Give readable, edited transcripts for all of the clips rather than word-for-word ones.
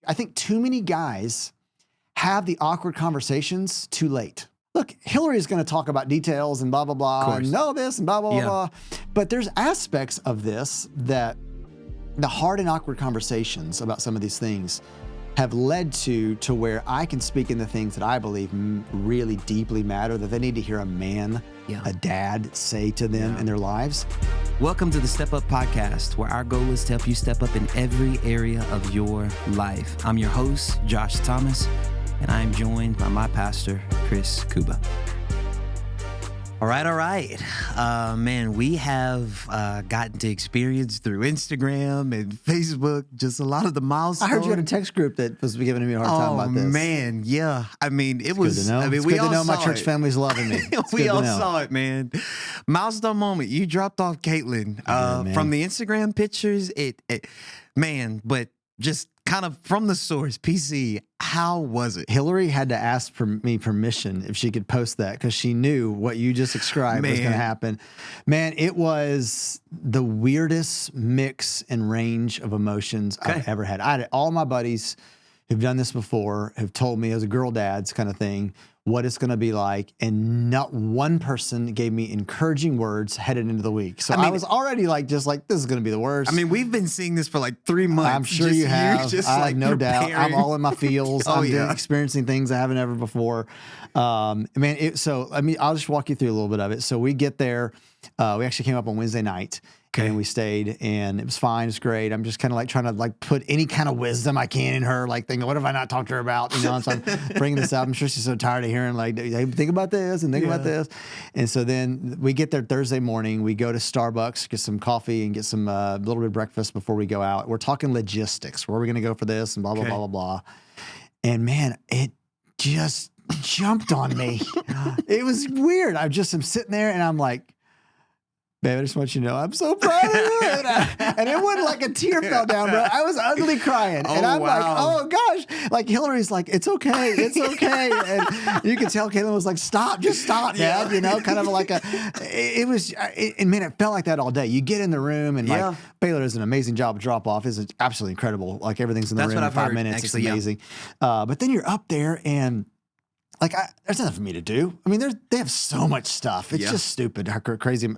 I think too many guys have the awkward conversations too late. Look, Hillary is going to talk about details and blah, blah, blah, and know this and blah, blah, blah. But there's aspects of this that the hard and awkward conversations about some of these things have led to where I can speak in the things that I believe really deeply matter, that they need to hear a man, a dad say to them in their lives. Welcome to the Step Up Podcast, where our goal is to help you step up in every area of your life. I'm your host, Josh Thomas, and I am joined by my pastor, Chris Kouba. All right. Man, we have gotten to experience through Instagram and Facebook just a lot of the milestones. I heard you had a text group that was giving me a hard time about this. Oh, man, yeah. I mean, it was good to know. I mean, it's we good all to know saw my church it. family's loving me. We all saw it, man. Milestone moment. You dropped off Caitlin from the Instagram pictures. But just kind of from the source, PC, how was it? Hillary had to ask me permission if she could post that because she knew what you just described was going to happen. Man, it was the weirdest mix and range of emotions I've ever had. All my buddies who've done this before have told me as a girl dad's kind of thing what it's going to be like, and not one person gave me encouraging words headed into the week. So I was already this is going to be the worst. I mean, we've been seeing this for like 3 months. I'm sure you have. I have no doubt. I'm all in my feels. I'm experiencing things I haven't ever before. I'll just walk you through a little bit of it. So we get there. We actually came up on Wednesday night. And we stayed, and it was fine. It's great. I'm just kind of trying to put any kind of wisdom I can in her, thinking, what have I not talked to her about? So I'm bringing this up. I'm sure she's so tired of hearing hey, think about this and think about this. And so then we get there Thursday morning. We go to Starbucks, get some coffee and get some little bit of breakfast before we go out. We're talking logistics. Where are we going to go for this? And blah, blah, blah, blah, blah. And man, it just jumped on me. It was weird. I'm sitting there and I'm like, babe, I just want you to know I'm so proud of you. And it wasn't like a tear fell down, bro. I was ugly crying. And I'm like, oh gosh. Hillary's like, it's okay. It's okay. And you could tell Caitlin was like, stop, just stop, Dad. Kind of like it felt like that all day. You get in the room and Baylor does an amazing job of drop off. It's absolutely incredible. Everything's in the room in 5 minutes. Actually, it's amazing. But then you're up there and there's nothing for me to do. I mean, they have so much stuff. It's just stupid how crazy.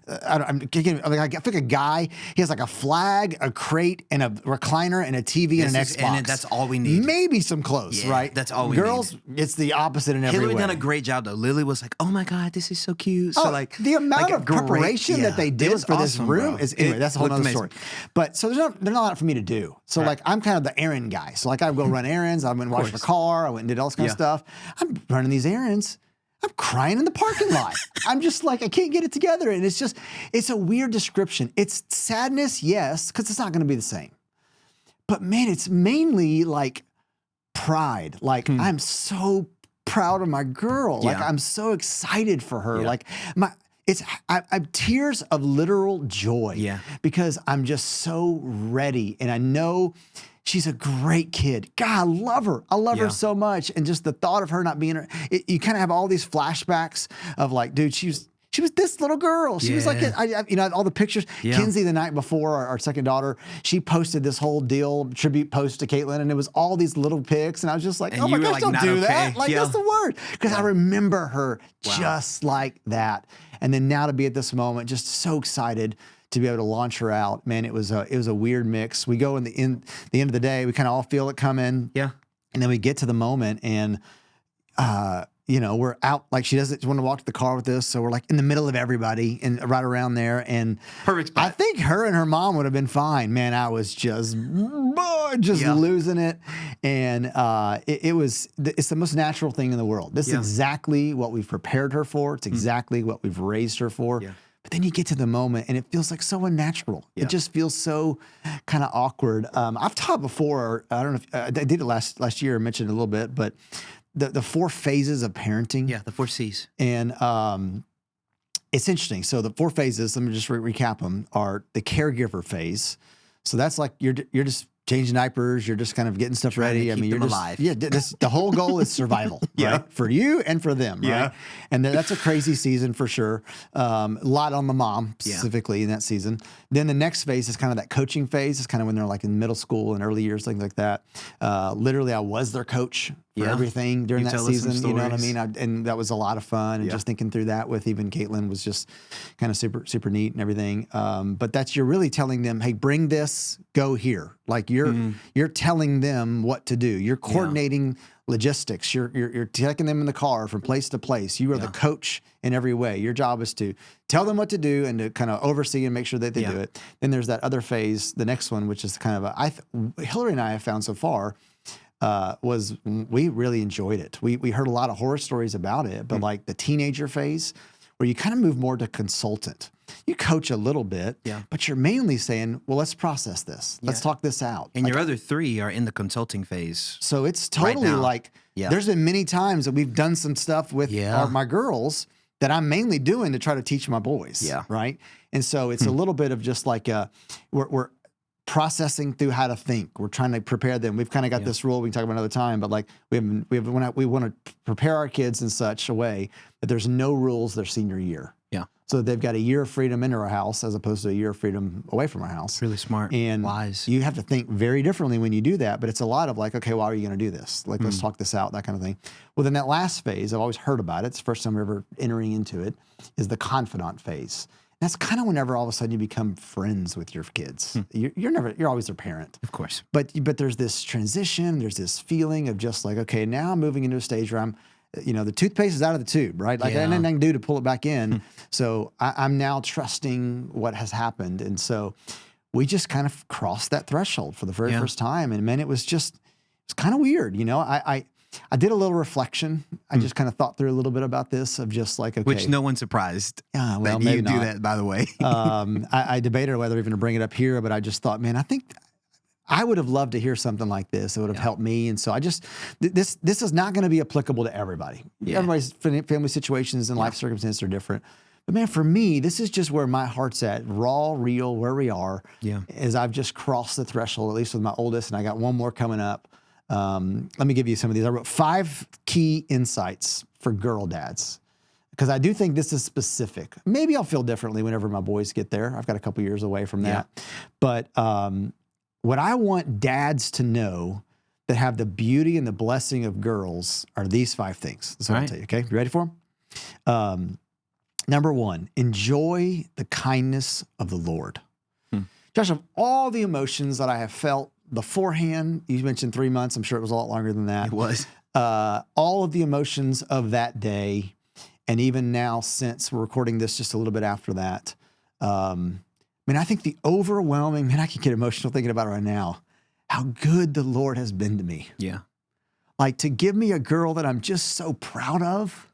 I feel like a guy, he has a flag, a crate, and a recliner, and a TV, and an Xbox. And that's all we need. Maybe some clothes, right? That's all we need. Girls, it's the opposite in every way. Hillary done a great job, though. Lily was like, oh my God, this is so cute. So the amount of preparation that they did for this room is, anyway, that's a whole other story. But so there's not a lot for me to do. So I'm kind of the errand guy. So I go run errands. I went and washed the car. I went and did all this kind of stuff. I'm running these errands. I'm crying in the parking lot. I'm just I can't get it together. And it's a weird description. It's sadness, yes, because it's not going to be the same. But man, it's mainly pride. I'm so proud of my girl. I'm so excited for her. I'm tears of literal joy. Yeah. Because I'm just so ready. And I know she's a great kid. God, I love her. I love her so much. And just the thought of her not being her, you kind of have all these flashbacks of dude, she was this little girl. She was all the pictures. Yeah. Kinsey, the night before, our second daughter, she posted this whole tribute post to Caitlin, and it was all these little pics. And I was just like, oh my gosh, don't do that. That's the word. Because I remember her just like that. And then now to be at this moment, just so excited to be able to launch her out. Man, it was a weird mix. We go in the end of the day, we kind of all feel it coming. Yeah. And then we get to the moment and, we're out. She doesn't want to walk to the car with us. So we're in the middle of everybody and right around there. And perfect spot. I think her and her mom would have been fine. Man, I was just losing it. And it's the most natural thing in the world. This is exactly what we've prepared her for. It's exactly what we've raised her for. Yeah. But then you get to the moment and it feels so unnatural. Yeah. It just feels so kind of awkward. I've taught before, I don't know if I did it last year, I mentioned it a little bit, but the 4 phases of parenting. Yeah, the 4 C's. And it's interesting. So the 4 phases, let me just recap them, are the caregiver phase. So that's you're just changing diapers, you're just kind of getting stuff ready. You're alive. Yeah, the whole goal is survival, right? For you and for them, right? And that's a crazy season for sure. A lot on the mom specifically in that season. Then the next phase is kind of that coaching phase. It's kind of when they're like in middle school and early years, things like that. Literally, I was their coach for everything during that season. You know what I mean? And that was a lot of fun. And just thinking through that with even Caitlin was just kind of super, super neat and everything. But you're really telling them, hey, bring this, go here. Like you're telling them what to do. You're coordinating logistics. You're taking them in the car from place to place. You are the coach in every way. Your job is to tell them what to do and to kind of oversee and make sure that they do it. Then there's that other phase, the next one, which is kind of Hillary and I have found so far was we really enjoyed it. We heard a lot of horror stories about it, but like the teenager phase where you kind of move more to consultant. You coach a little bit, but you're mainly saying, well, let's process this. Let's talk this out. And your other 3 are in the consulting phase. So it's totally like, there's been many times that we've done some stuff with my girls that I'm mainly doing to try to teach my boys, right? And so it's a little bit of just like, we're processing through how to think. We're trying to prepare them. We've kind of got this rule we can talk about another time, but like we want to prepare our kids in such a way that there's no rules their senior year. So they've got a year of freedom in our house as opposed to a year of freedom away from our house. Really smart, and wise. You have to think very differently when you do that, but it's a lot of like, okay, why are you going to do this? Like, let's talk this out, that kind of thing. Well, then that last phase, I've always heard about it. It's the first time we're ever entering into it, is the confidant phase. And that's kind of whenever all of a sudden you become friends with your kids. You're always their parent. Of course. But there's this transition, there's this feeling of just like, okay, now I'm moving into a stage where I'm, the toothpaste is out of the tube, right? Like, I nothing I can do to pull it back in. So I'm now trusting what has happened. And so we just kind of crossed that threshold for the very first time. And man, it's kind of weird. I did a little reflection. I just kind of thought through a little bit about this of just like, okay. Which no one's surprised well, that maybe you do not. that, by the way. I debated whether even to bring it up here, but I just thought, man, I think I would have loved to hear something like this. It would have helped me. And so I just, this is not going to be applicable to everybody. Everybody's family situations and life circumstances are different. But man, for me, this is just where my heart's at, raw, real, where we are, as I've just crossed the threshold, at least with my oldest, and I got one more coming up. Let me give you some of these. I wrote 5 key insights for girl dads, because I do think this is specific. Maybe I'll feel differently whenever my boys get there. I've got a couple years away from that. But what I want dads to know that have the beauty and the blessing of girls are these 5 things. That's what I'll tell you, okay? You ready for them? Number 1, enjoy the kindness of the Lord. Josh, of all the emotions that I have felt beforehand, you mentioned 3 months. I'm sure it was a lot longer than that. It was. All of the emotions of that day, and even now since we're recording this just a little bit after that, I think the overwhelming, I can get emotional thinking about it right now, how good the Lord has been to me. Yeah. Like, to give me a girl that I'm just so proud of,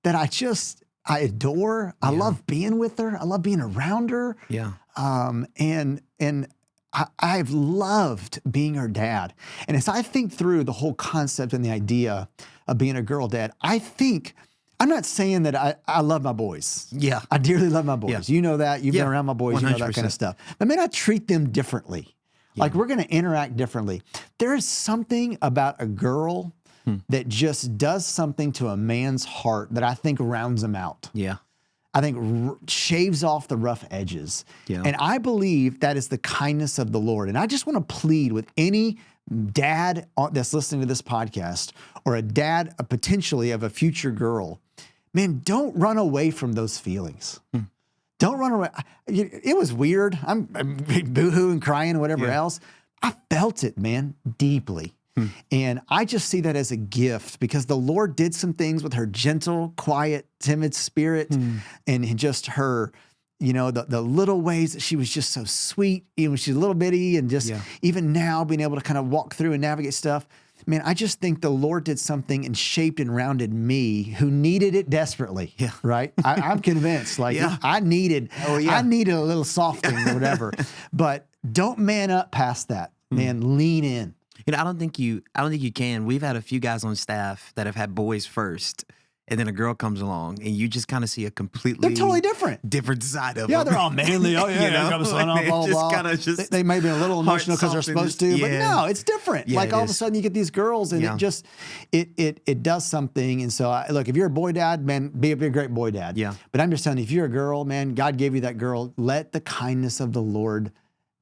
that I adore. I love being with her. I love being around her. Yeah. And I've loved being her dad. And as I think through the whole concept and the idea of being a girl dad, I'm not saying that I love my boys. Yeah. I dearly love my boys. Yeah. You know that. You've been around my boys. 100%. You know that kind of stuff. But man, I treat them differently. Yeah. Like, we're going to interact differently. There is something about a girl that just does something to a man's heart that I think rounds him out. Yeah. I think shaves off the rough edges. Yeah. And I believe that is the kindness of the Lord. And I just want to plead with any dad that's listening to this podcast, or a dad potentially of a future girl, man, don't run away from those feelings. Don't run away. It was weird. I'm boohooing, crying, whatever else. I felt it, man, deeply. And I just see that as a gift, because the Lord did some things with her gentle, quiet, timid spirit, and just her, the little ways that she was just so sweet, even when she's a little bitty, and just even now being able to kind of walk through and navigate stuff. Man, I just think the Lord did something and shaped and rounded me, who needed it desperately. Yeah. Right? I'm convinced. Like, I needed a little softening or whatever. But don't man up past that. Man, lean in. I don't think you can. We've had a few guys on staff that have had boys first, and then a girl comes along, and you just kind of see a completely they're totally different side of them. Yeah, they're all manly. Oh yeah, You know? comes on, Like, blah, they blah, just blah. kinda They may be a little emotional because they're supposed to, but no, it's different. Yeah, like it all of a is. sudden you get these girls, and it does something. And so look, if you're a boy dad, man, be a great boy dad. Yeah. But I'm just telling you, if you're a girl, man, God gave you that girl. Let the kindness of the Lord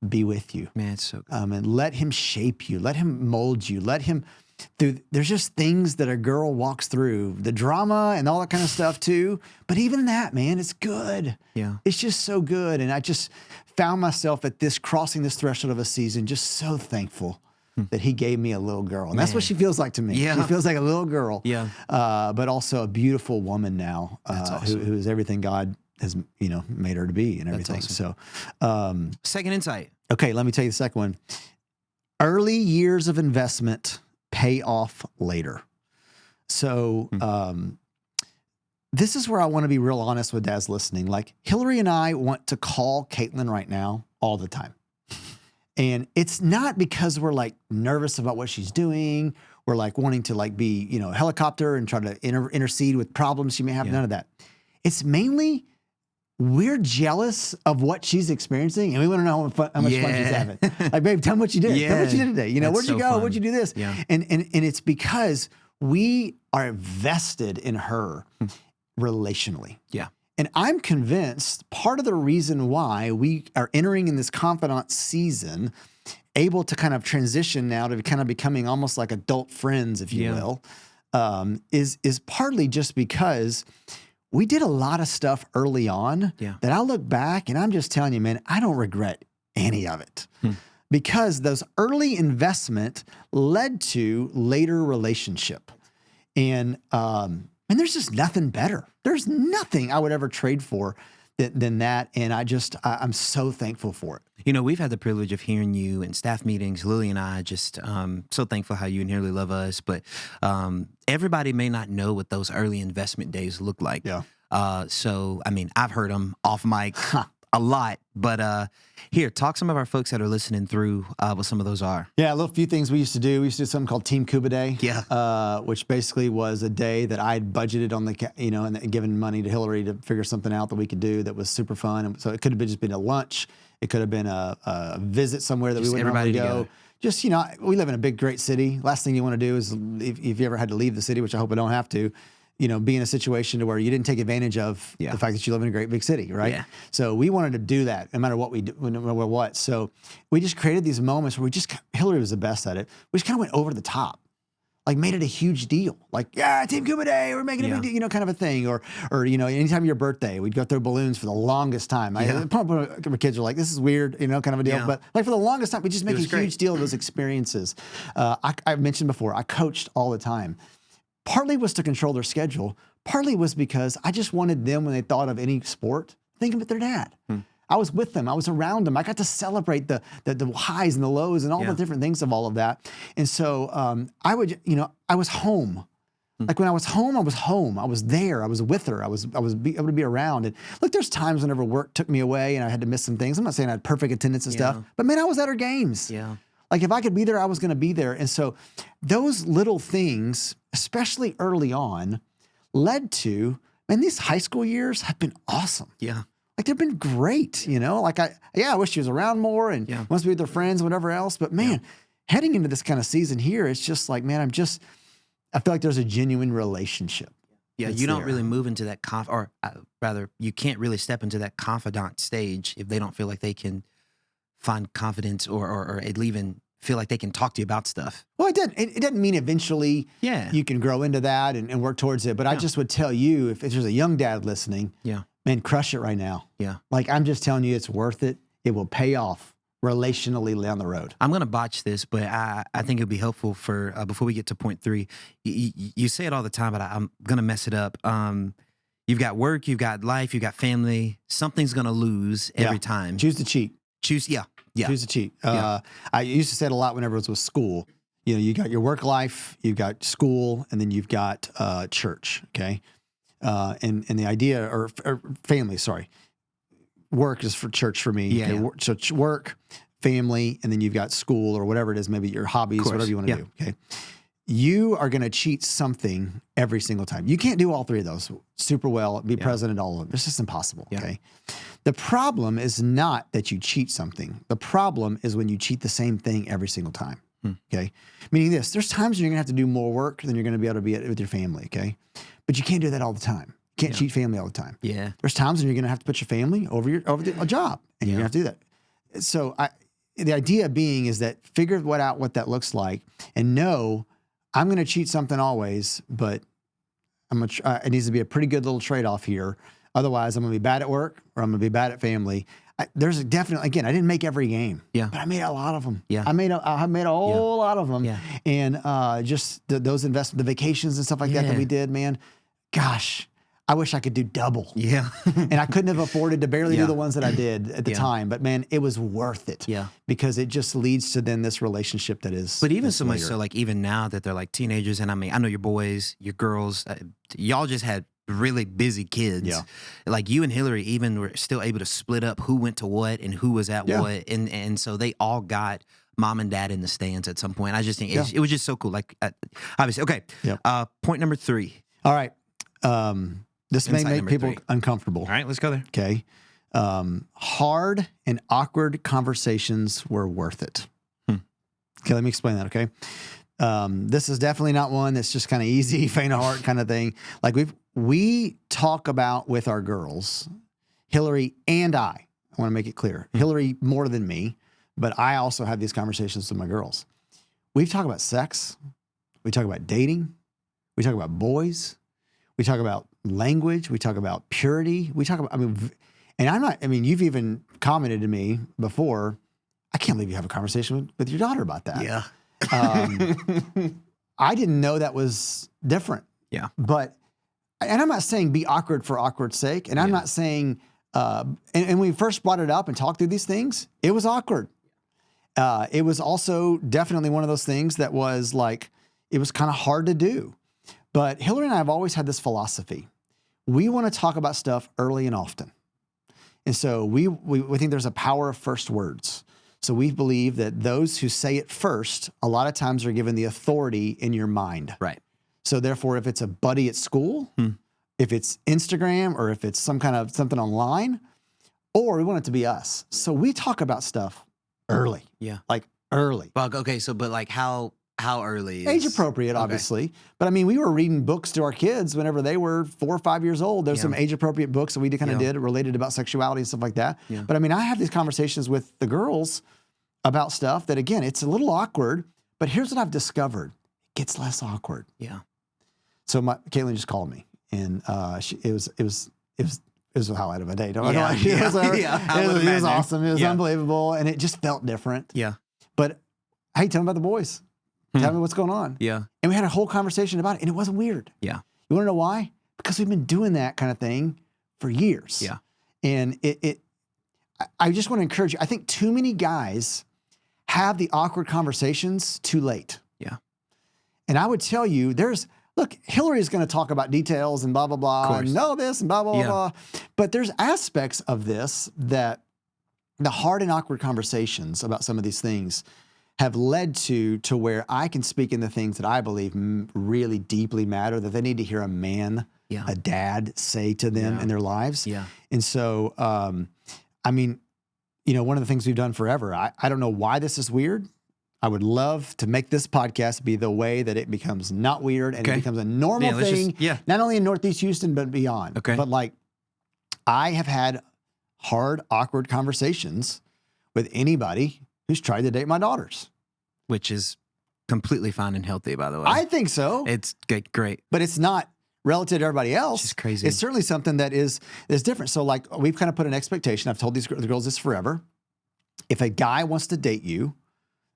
be with you. Man, it's so good. And let him shape you. Let him mold you. Let him there's just things that a girl walks through, the drama and all that kind of stuff too. But even that, man, it's good. Yeah. It's just so good. And I just found myself at crossing this threshold of a season, just so thankful that he gave me a little girl. And that's what she feels like to me. Yeah. She feels like a little girl. Yeah. But also a beautiful woman now, That's awesome. who is everything God has, made her to be and everything. awesome. So, Second insight. okay, let me tell you the second one. Early years of investment pay off later. So this is where I want to be real honest with dads listening. Like Hillary and I want to call Caitlin right now all the time. And it's not because we're like nervous about what she's doing. We're like wanting to like be, a helicopter and try to intercede with problems she may have. None of that. It's mainly we're jealous of what she's experiencing, and we want to know how much fun she's having. Like, babe, tell me what you did. Tell me what you did today. That's Where'd you so go? fun. Where'd you do this? Yeah. And it's because we are vested in her relationally. Yeah. And I'm convinced part of the reason why we are entering in this confidant season, able to kind of transition now to kind of becoming almost like adult friends, if you will, is partly just because we did a lot of stuff early on that I look back and I'm just telling you, man, I don't regret any of it because those early investment led to later relationship. And there's just nothing better. There's nothing I would ever trade for than that. And I'm so thankful for it. We've had the privilege of hearing you in staff meetings. Lily and I just so thankful how you and Hillary love us. But everybody may not know what those early investment days look like. Yeah. So, I've heard them off mic a lot. But here, talk some of our folks that are listening through what some of those are. Yeah, a little few things we used to do. We used to do something called Team Kouba Day. Yeah. Which basically was a day that I had budgeted on and given money to Hillary to figure something out that we could do that was super fun. And so it could have just been a lunch. It could have been a visit somewhere that we wouldn't normally go. Together. Just, we live in a big, great city. Last thing you want to do is if you ever had to leave the city, which I hope I don't have to, be in a situation to where you didn't take advantage of the fact that you live in a great big city, right? Yeah. So we wanted to do that no matter what we do, no matter what. So we just created these moments where Hillary was the best at it. We just kind of went over the top, like made it a huge deal. Like, Team Kouba Day, we're making a big deal, kind of a thing. Or anytime your birthday, we'd go through balloons for the longest time. My kids are like, this is weird, kind of a deal. Yeah. But like for the longest time, we just make a huge deal of those experiences. I mentioned before, I coached all the time. Partly was to control their schedule. Partly was because I just wanted them, when they thought of any sport, think of their dad. I was with them. I was around them. I got to celebrate the highs and the lows and all the different things of all of that. And so I was home. Like when I was home, I was home. I was there. I was with her. I was able to be around. And look, there's times whenever work took me away and I had to miss some things. I'm not saying I had perfect attendance and stuff, but man, I was at her games. Yeah. Like if I could be there, I was going to be there. And so those little things, especially early on, led to, man, these high school years have been awesome. Yeah. Like they've been great, Like I wish she was around more and wants to be with her friends and whatever else. But man, heading into this kind of season here, it's just like, man, I feel like there's a genuine relationship. Yeah, you don't really move into that rather, you can't really step into that confidant stage if they don't feel like they can find confidence or even feel like they can talk to you about stuff. Well, it doesn't mean eventually you can grow into that and work towards it. But I just would tell you, if there's a young dad listening, man, crush it right now. Yeah. Like I'm just telling you, it's worth it. It will pay off relationally down the road. I'm going to botch this, but I think it'll be helpful for, before we get to point 3, you say it all the time, but I'm going to mess it up. You've got work, you've got life, you've got family. Something's going to lose every time. Choose to cheat. Choose to cheat. I used to say it a lot whenever it was with school. You got your work life, you've got school, and then you've got church, okay? And the idea, or family, sorry. Work is for church for me. So work, family, and then you've got school or whatever it is, maybe your hobbies, whatever you want to do, okay? you are going to cheat something every single time. You can't do all three of those super well, be present at all of them. It's just impossible, okay? The problem is not that you cheat something. The problem is when you cheat the same thing every single time, okay? Meaning this, there's times when you're going to have to do more work than you're going to be able to be with your family, okay? But you can't do that all the time. You can't cheat family all the time. Yeah. There's times when you're going to have to put your family over a job, and you're going to have to do that. So the idea being is that figure out what that looks like and know I'm going to cheat something always, but it needs to be a pretty good little trade-off here. Otherwise, I'm going to be bad at work or I'm going to be bad at family. There's definitely, again, I didn't make every game, but I made a lot of them. Yeah. I made a whole lot of them. Yeah. And just those investments, the vacations and stuff like that we did, man, gosh, I wish I could do double. Yeah. And I couldn't have afforded to barely do the ones that I did at the time. But man, it was worth it. Yeah. Because it just leads to then this relationship that is. But even so much so, like even now that they're like teenagers, and I mean, I know your boys, your girls, y'all just had really busy kids. Yeah. Like you and Hillary even were still able to split up who went to what and who was at what. And so they all got mom and dad in the stands at some point. I just think it was just so cool. Like obviously, okay. Yep. Point number 3. All right. This may make people uncomfortable. All right, let's go there. Okay. Hard and awkward conversations were worth it. Okay, let me explain that, okay? This is definitely not one that's just kind of easy, faint of heart kind of thing. Like we talk about with our girls, Hillary and I want to make it clear. Hillary more than me, but I also have these conversations with my girls. We talk about sex. We talk about dating. We talk about boys. We talk about language. We talk about purity. We talk about, you've even commented to me before, I can't believe you have a conversation with your daughter about that. Yeah. I didn't know that was different. Yeah. But, and I'm not saying be awkward for awkward's sake. And I'm not saying, and when we first brought it up and talked through these things, it was awkward. It was also definitely one of those things that was like, it was kind of hard to do. But Hillary and I have always had this philosophy. We want to talk about stuff early and often. And so we think there's a power of first words. So we believe that those who say it first, a lot of times are given the authority in your mind. Right. So therefore, if it's a buddy at school, if it's Instagram, or if it's some kind of something online, or we want it to be us. So we talk about stuff early. Yeah. Like early. Well, okay, so but like how early? Age appropriate, obviously. But I mean, we were reading books to our kids whenever they were 4 or 5 years old. There's some age appropriate books that we kind of did related about sexuality and stuff like that. Yeah. But I mean, I have these conversations with the girls about stuff that, again, it's a little awkward, but here's what I've discovered. It gets less awkward. Yeah. So Caitlin just called me, and it was a highlight of my day. It was awesome. It was unbelievable, and it just felt different. Yeah. But hey, tell me about the boys. Tell me what's going on. Yeah. And we had a whole conversation about it, and it wasn't weird. Yeah. You want to know why? Because we've been doing that kind of thing for years. Yeah. And I just want to encourage you. I think too many guys have the awkward conversations too late. Yeah. And I would tell you, look, Hillary is going to talk about details and blah, blah, blah, and know this and blah, blah, blah. But there's aspects of this that the hard and awkward conversations about some of these things have led to where I can speak in the things that I believe really deeply matter, that they need to hear a man, a dad say to them in their lives. Yeah. And so, I mean, one of the things we've done forever, I don't know why this is weird. I would love to make this podcast be the way that it becomes not weird and it becomes a normal thing, not only in Northeast Houston, but beyond. Okay. But like, I have had hard, awkward conversations with anybody who's tried to date my daughters. Which is completely fine and healthy, by the way. I think so. It's great. But it's not relative to everybody else. It's crazy. It's certainly something that is different. So like, we've kind of put an expectation. I've told the girls this forever. If a guy wants to date you,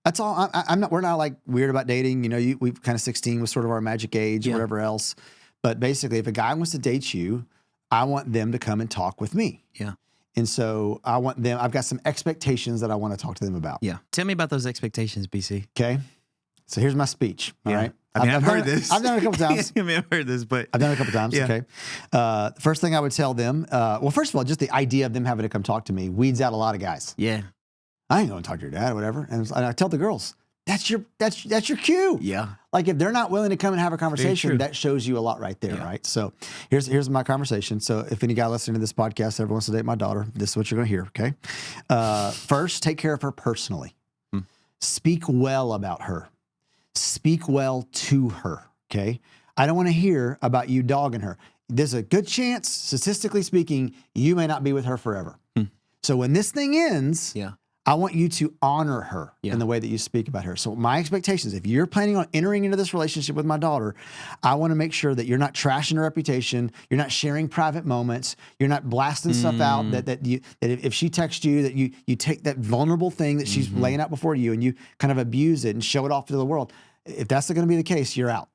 that's all. We're not like weird about dating. We've kind of 16 was sort of our magic age or whatever else. But basically, if a guy wants to date you, I want them to come and talk with me. Yeah. And so I've got some expectations that I want to talk to them about. Yeah. Tell me about those expectations, BC. Okay. So here's my speech. All right. I've heard this. I've done it a couple times. I've heard this, but I've done it a couple times. Yeah. Okay. First thing I would tell them, well, first of all, just the idea of them having to come talk to me weeds out a lot of guys. Yeah. I ain't going to talk to your dad or whatever. And I tell the girls, that's your cue. Yeah. Like if they're not willing to come and have a conversation, that shows you a lot right there, right? So here's my conversation. So if any guy listening to this podcast ever wants to date my daughter, this is what you're going to hear, okay? First, take care of her personally. Speak well about her. Speak well to her, okay? I don't want to hear about you dogging her. There's a good chance, statistically speaking, you may not be with her forever. So when this thing ends, I want you to honor her in the way that you speak about her. So my expectations, if you're planning on entering into this relationship with my daughter, I want to make sure that you're not trashing her reputation, you're not sharing private moments, you're not blasting stuff out that if she texts you, that you take that vulnerable thing that she's laying out before you and you kind of abuse it and show it off to the world. If that's going to be the case, you're out.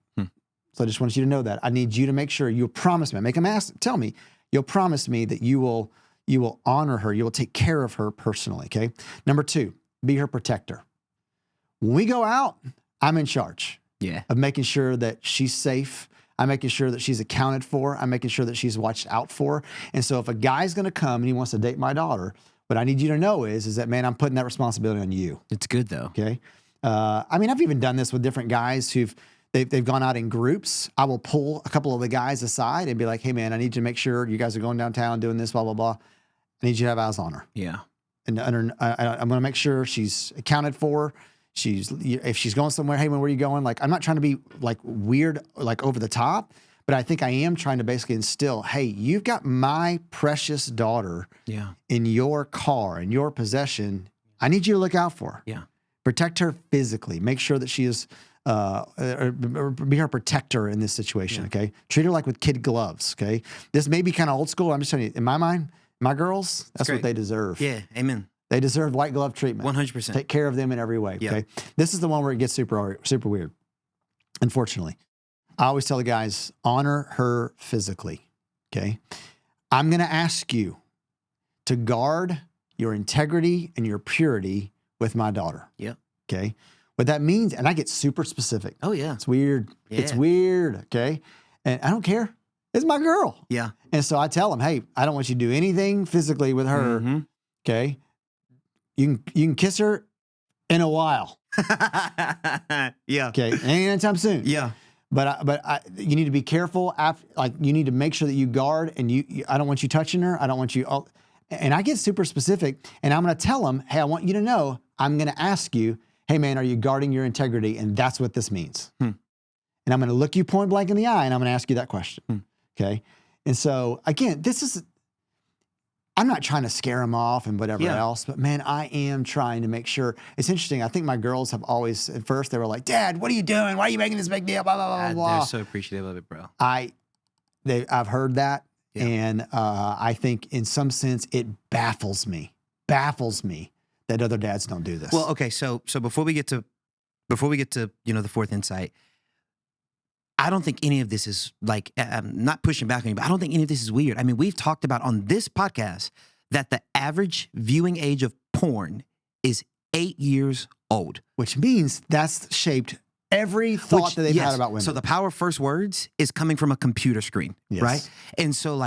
So I just want you to know that. I need you to make sure you'll promise me, make them ask, tell me, you'll promise me that you will honor her. You will take care of her personally, okay? Number 2, be her protector. When we go out, I'm in charge of making sure that she's safe. I'm making sure that she's accounted for. I'm making sure that she's watched out for. And so if a guy's going to come and he wants to date my daughter, what I need you to know is that, man, I'm putting that responsibility on you. It's good, though. Okay? I mean, I've even done this with different guys they've gone out in groups. I will pull a couple of the guys aside and be like, hey, man, I need you to make sure you guys are going downtown doing this, blah, blah, blah. I need you to have eyes on her. Yeah. And I'm going to make sure she's accounted for. If she's going somewhere, hey, man, where are you going? Like, I'm not trying to be like weird, like over the top, but I think I am trying to basically instill, hey, you've got my precious daughter in your car, in your possession. I need you to look out for her. Yeah. Protect her physically. Make sure that she is, or be her protector in this situation, okay? Treat her like with kid gloves, okay? This may be kind of old school. I'm just telling you, in my mind, my girls, that's what they deserve. Yeah, amen. They deserve white glove treatment. 100%. Take care of them in every way, okay? This is the one where it gets super weird, unfortunately. I always tell the guys, honor her physically, okay? I'm going to ask you to guard your integrity and your purity with my daughter. Yeah. Okay? What that means, and I get super specific. Oh, yeah. It's weird. Yeah. It's weird, okay? And I don't care. It's my girl. Yeah. And so I tell them, hey, I don't want you to do anything physically with her, okay? You can kiss her in a while. Yeah. Okay? Ain't anytime soon. Yeah. But you need to be careful. You need to make sure that you guard, and I don't want you touching her. I don't want you... And I get super specific, and I'm going to tell them, hey, I want you to know, I'm going to ask you, hey, man, are you guarding your integrity? And that's what this means. And I'm going to look you point blank in the eye, and I'm going to ask you that question. Okay? And so, again, I'm not trying to scare them off and whatever else, but, man, I am trying to make sure. It's interesting. I think my girls have always, at first, they were like, Dad, what are you doing? Why are you making this big deal? Blah, blah, blah, blah. They're so appreciative of it, bro. I've heard that. Yeah. And I think in some sense it baffles me that other dads don't do this. Well, okay, so before we get to the fourth insight, I don't think any of this is like, I'm not pushing back on you, but I don't think any of this is weird. I mean, we've talked about on this podcast that the average viewing age of porn is 8 years old, which means that's shaped every thought that they've had about women. So the power of first words is coming from a computer screen, right? And so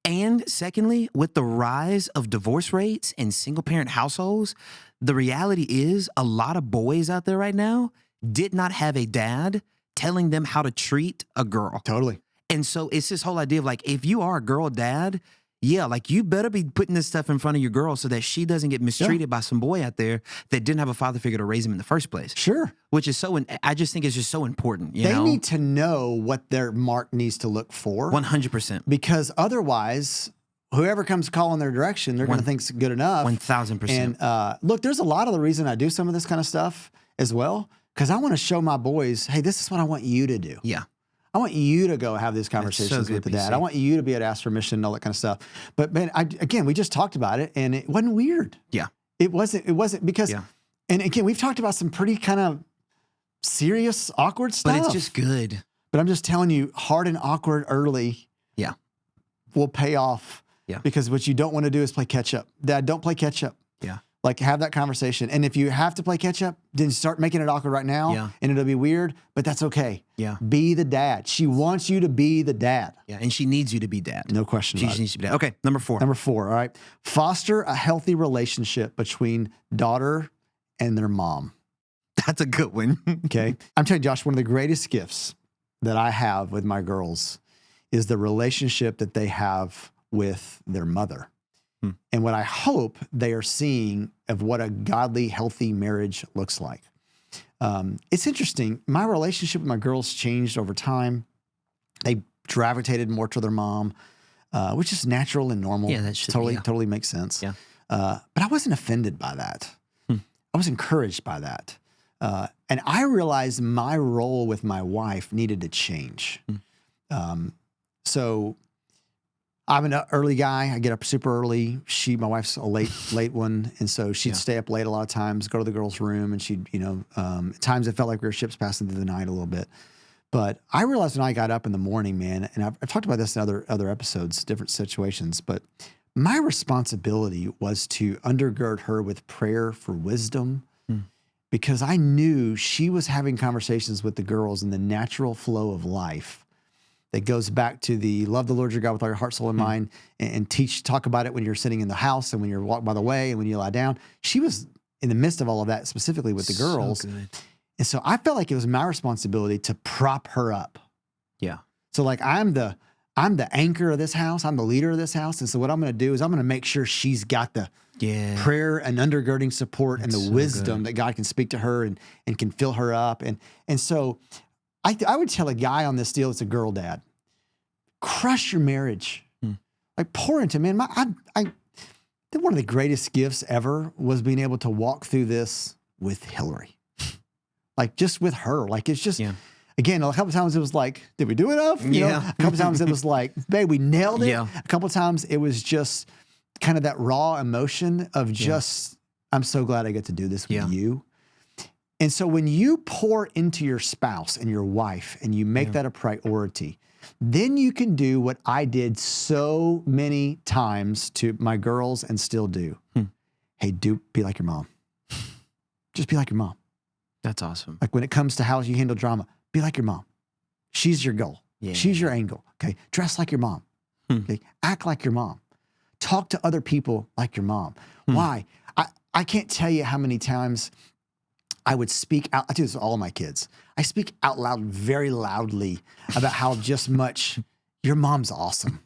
and secondly, with the rise of divorce rates and single parent households, the reality is a lot of boys out there right now did not have a dad telling them how to treat a girl. Totally. And so it's this whole idea of if you are a girl dad, you better be putting this stuff in front of your girl so that she doesn't get mistreated by some boy out there that didn't have a father figure to raise him in the first place. Sure. Which is I just think it's just so important. They need to know what their mark needs to look for. 100%. Because otherwise, whoever comes calling their direction, they're going to think it's good enough. 1,000%. And look, there's a lot of the reason I do some of this kind of stuff as well, because I want to show my boys, hey, this is what I want you to do. Yeah. I want you to go have these conversations with the dad. I want you to be able to ask permission and all that kind of stuff. But man, again, we just talked about it, and it wasn't weird. Yeah. It wasn't because, and again, we've talked about some pretty kind of serious, awkward stuff. But it's just good. But I'm just telling you, hard and awkward early will pay off. Yeah. Because what you don't want to do is play catch up. Dad, don't play catch up. Yeah. Have that conversation. And if you have to play catch up, then start making it awkward right now. And it'll be weird, but that's okay. Yeah. Be the dad. She wants you to be the dad. Yeah. And she needs you to be dad. No question about it. She needs to be dad. Okay. Number 4. All right. Foster a healthy relationship between daughter and their mom. That's a good one. Okay. I'm telling you, Josh, one of the greatest gifts that I have with my girls is the relationship that they have with their mother. And what I hope they are seeing of what a godly, healthy marriage looks like. It's interesting. My relationship with my girls changed over time. They gravitated more to their mom, which is natural and normal. Yeah, that should totally makes sense. Yeah. But I wasn't offended by that. I was encouraged by that. And I realized my role with my wife needed to change. So I'm an early guy. I get up super early. My wife's a late one. And so she'd stay up late a lot of times, go to the girls' room, and she'd, at times it felt like we were ships passing through the night a little bit. But I realized when I got up in the morning, man, and I've talked about this in other episodes, different situations, but my responsibility was to undergird her with prayer for wisdom, because I knew she was having conversations with the girls in the natural flow of life that goes back to the love the Lord your God with all your heart, soul, and mind, and talk about it when you're sitting in the house and when you're walking by the way and when you lie down. She was in the midst of all of that, specifically with the girls. So good. And so I felt like it was my responsibility to prop her up. Yeah. So like I'm the anchor of this house. I'm the leader of this house. And so what I'm going to do is I'm going to make sure she's got the prayer and undergirding support and the wisdom that God can speak to her and can fill her up. And so I would tell a guy on this deal that's a girl dad, crush your marriage. Like pour into, man, one of the greatest gifts ever was being able to walk through this with Hillary. Like just with her. Like it's just, again, a couple times it was like, did we do enough? You know? A couple times it was like, babe, we nailed it. A couple times it was just kind of that raw emotion of just, I'm so glad I get to do this with you. And so when you pour into your spouse and your wife and you make that a priority, then you can do what I did so many times to my girls and still do. Hey, be like your mom. Just be like your mom. That's awesome. Like when it comes to how you handle drama, be like your mom. She's your goal. She's your angle. Okay. Dress like your mom. Okay. Act like your mom. Talk to other people like your mom. Why? I can't tell you how many times I would speak out. I do this with all of my kids. I speak out loud, very loudly, about how just much your mom's awesome.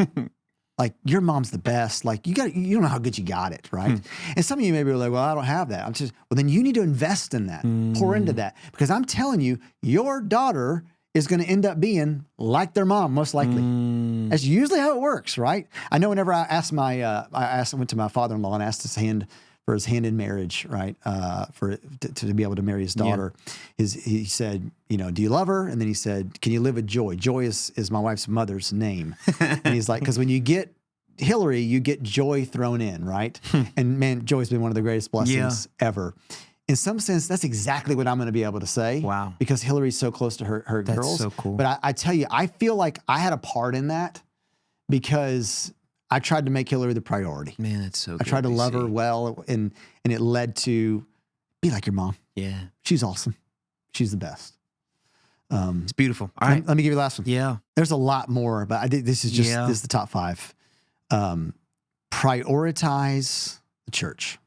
Like your mom's the best. Like you don't know how good you got it, right? And some of you maybe are like, well, I don't have that. Well, then you need to invest in that, pour into that, because I'm telling you, your daughter is going to end up being like their mom, most likely. That's usually how it works, right? I know whenever I went to my father-in-law and asked his hand in marriage, right? To be able to marry his daughter. He said, do you love her? And then he said, can you live with Joy? Joy is my wife's mother's name. And he's like, because when you get Hillary, you get Joy thrown in, right? And man, Joy's been one of the greatest blessings ever. In some sense, that's exactly what I'm going to be able to say. Wow. Because Hillary's so close to her girls. That's so cool. But I tell you, I feel like I had a part in that because I tried to make Hillary the priority. Man, that's so good. I tried to love her well, and it led to be like your mom. Yeah. She's awesome. She's the best. It's beautiful. All right. Let me give you the last one. Yeah. There's a lot more, but I think this is the top 5. Prioritize the church.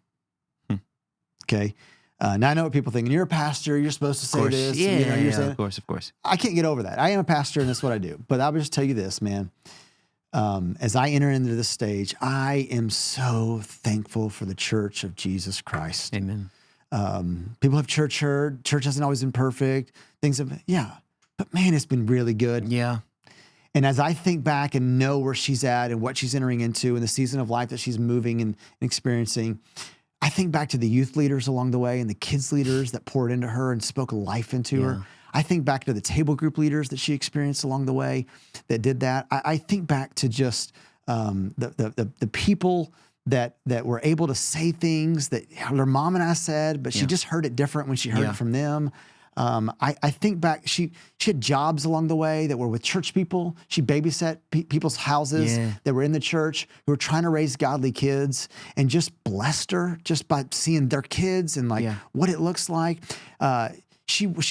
Okay. Now I know what people think. And you're a pastor. You're supposed to say this. Yeah, of course. I can't get over that. I am a pastor, and that's what I do. But I will just tell you this, man. As I enter into this stage, I am so thankful for the church of Jesus Christ. Amen. People have church hurt. Church hasn't always been perfect. But man, it's been really good. Yeah. And as I think back and know where she's at and what she's entering into and the season of life that she's moving and experiencing, I think back to the youth leaders along the way and the kids leaders that poured into her and spoke life into her. I think back to the table group leaders that she experienced along the way that did that. I think back to just the people that were able to say things that her mom and I said, but she just heard it different when she heard it from them. I think back, she had jobs along the way that were with church people. She babysat people's houses that were in the church who were trying to raise godly kids, and just blessed her just by seeing their kids and what it looks like.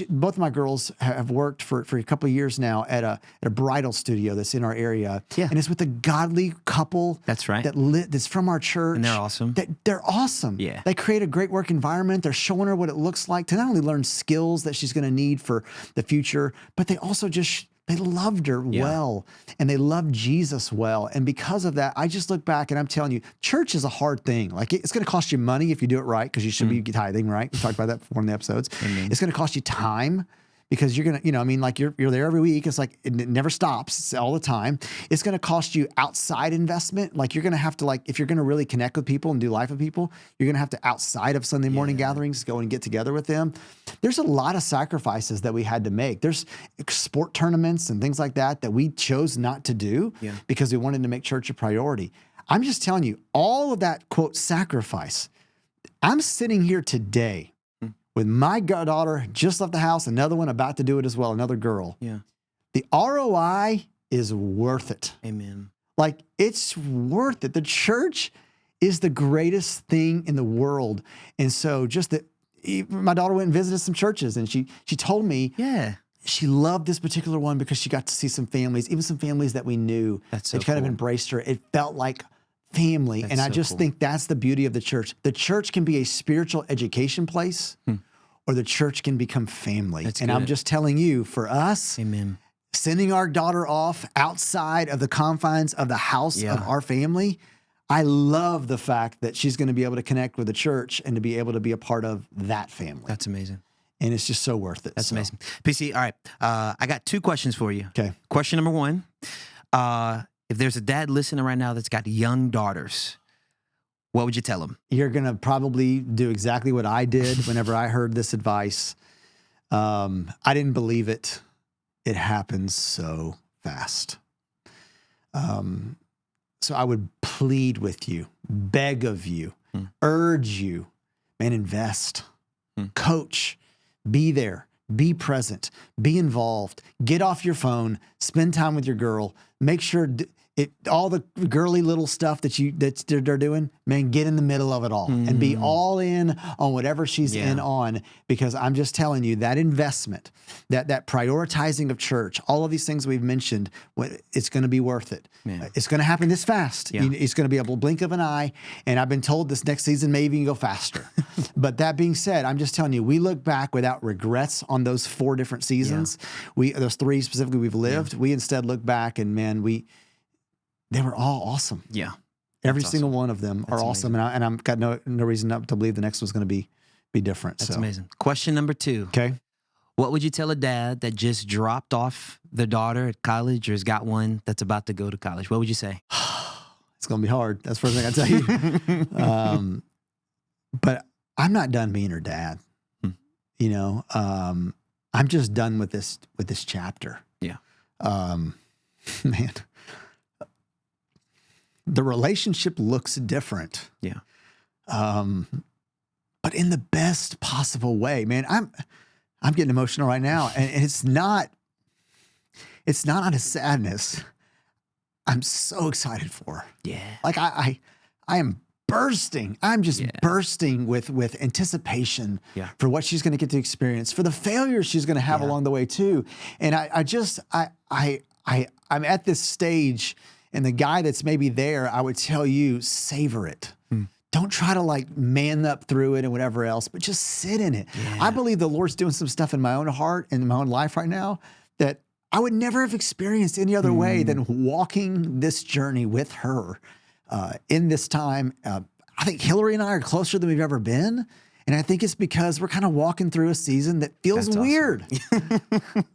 both of my girls have worked for a couple of years now at a bridal studio that's in our area. Yeah. And it's with a godly couple. That's right. That's from our church. And they're awesome. They're awesome. Yeah. They create a great work environment. They're showing her what it looks like to not only learn skills that she's going to need for the future, but they also they loved her well, and they loved Jesus well. And because of that, I just look back and I'm telling you, church is a hard thing. Like it's going to cost you money if you do it right, because you should be tithing, right? We talked about that before in the episodes. Amen. It's going to cost you time, because you're going to, like you're there every week. It's like, it never stops. It's all the time. It's going to cost you outside investment. Like you're going to have to, if you're going to really connect with people and do life with people, you're going to have to, outside of Sunday morning gatherings, go and get together with them. There's a lot of sacrifices that we had to make. There's sport tournaments and things like that we chose not to do because we wanted to make church a priority. I'm just telling you, all of that, quote, sacrifice. I'm sitting here today with my daughter, just left the house, another one about to do it as well, another girl. Yeah. The ROI is worth it. Amen. Like, it's worth it. The church is the greatest thing in the world. And so my daughter went and visited some churches, and she told me she loved this particular one because she got to see some families, even some families that we knew. That's so that kind of embraced her. It felt like family. And I just think that's the beauty of the church. The church can be a spiritual education place, or the church can become family. And I'm just telling you, for us, Amen, sending our daughter off outside of the confines of the house of our family, I love the fact that she's going to be able to connect with the church and to be able to be a part of that family. That's amazing. And it's just so worth it. That's amazing. PC, all right. I got 2 questions for you. Okay. Question number 1, if there's a dad listening right now that's got young daughters, what would you tell them? You're going to probably do exactly what I did whenever I heard this advice. I didn't believe it. It happens so fast. So I would plead with you, beg of you, urge you, man, invest, coach, be there, be present, be involved, get off your phone, spend time with your girl, make sure all the girly little stuff that they're doing, man, get in the middle of it all and be all in on whatever she's in on, because I'm just telling you, that investment, that prioritizing of church, all of these things we've mentioned, it's going to be worth it. Man. It's going to happen this fast. Yeah. It's going to be a blink of an eye. And I've been told this next season may even go faster. But that being said, I'm just telling you, we look back without regrets on those 4 different seasons. Those 3 specifically we've lived. We instead look back and, man, they were all awesome. Yeah. Every single one of them are awesome. And I've got no reason to believe the next one's going to be different. That's amazing. Question number 2. Okay. What would you tell a dad that just dropped off their daughter at college or has got one that's about to go to college? What would you say? It's going to be hard. That's the first thing I tell you. But I'm not done being her dad. I'm just done with this chapter. Yeah. Man. The relationship looks different. Yeah. But in the best possible way, man. I'm getting emotional right now. And it's not out of sadness. I'm so excited for her. Yeah. Like I am bursting. I'm just bursting with anticipation for what she's going to get to experience, for the failures she's going to have along the way too. And I'm at this stage. And the guy that's maybe there, I would tell you, savor it. Don't try to man up through it and whatever else, but just sit in it. Yeah. I believe the Lord's doing some stuff in my own heart and in my own life right now that I would never have experienced any other way than walking this journey with her in this time. I think Hillary and I are closer than we've ever been. And I think it's because we're kind of walking through a season that feels weird.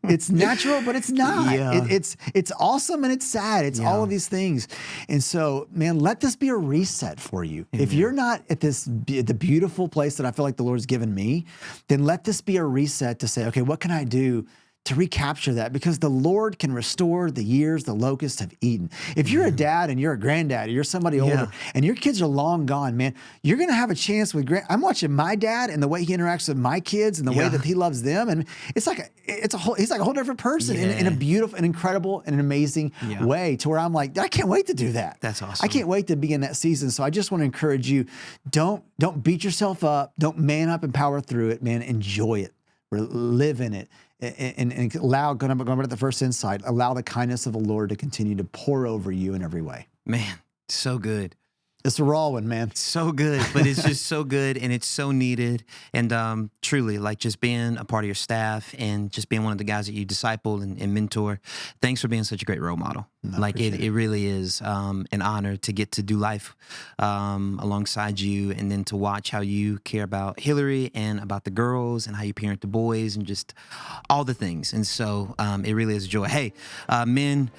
It's natural, but it's not. Yeah. It's awesome and it's sad. It's all of these things. And so, man, let this be a reset for you. If you're not at the beautiful place that I feel like the Lord's given me, then let this be a reset to say, okay, what can I do to recapture that? Because the Lord can restore the years the locusts have eaten. If you're a dad and you're a granddad or you're somebody older and your kids are long gone, man, you're going to have a chance with I'm watching my dad and the way he interacts with my kids and the way that he loves them. And he's like a whole different person in a beautiful and incredible and an amazing way, to where I'm like, I can't wait to do that. That's awesome. I can't wait to be in that season. So I just want to encourage you, don't beat yourself up. Don't man up and power through it, man. Enjoy it. live in it, and allow, going back to the first insight, allow the kindness of the Lord to continue to pour over you in every way. Man, so good. It's a raw one, man. So good, but it's just so good and it's so needed. And truly, like just being a part of your staff and just being one of the guys that you disciple and mentor, thanks for being such a great role model. Like it really is an honor to get to do life alongside you, and then to watch how you care about Hillary and about the girls and how you parent the boys and just all the things. And so it really is a joy. Hey, men,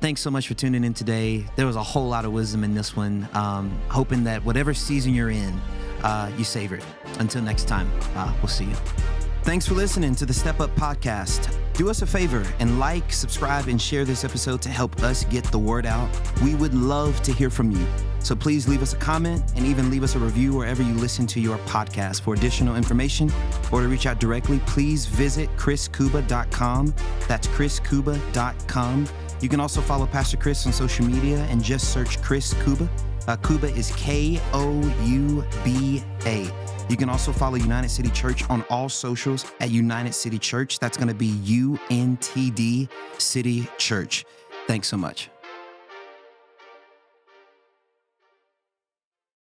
thanks so much for tuning in today. There was a whole lot of wisdom in this one. Hoping that whatever season you're in, you savor it. Until next time, we'll see you. Thanks for listening to the Step Up Podcast. Do us a favor and like, subscribe, and share this episode to help us get the word out. We would love to hear from you. So please leave us a comment and even leave us a review wherever you listen to your podcast. For additional information or to reach out directly, please visit chriskouba.com. That's chriskouba.com. You can also follow Pastor Chris on social media and just search Chris Kouba. Kouba is Kouba. You can also follow United City Church on all socials at United City Church. That's going to be UNTD City Church. Thanks so much.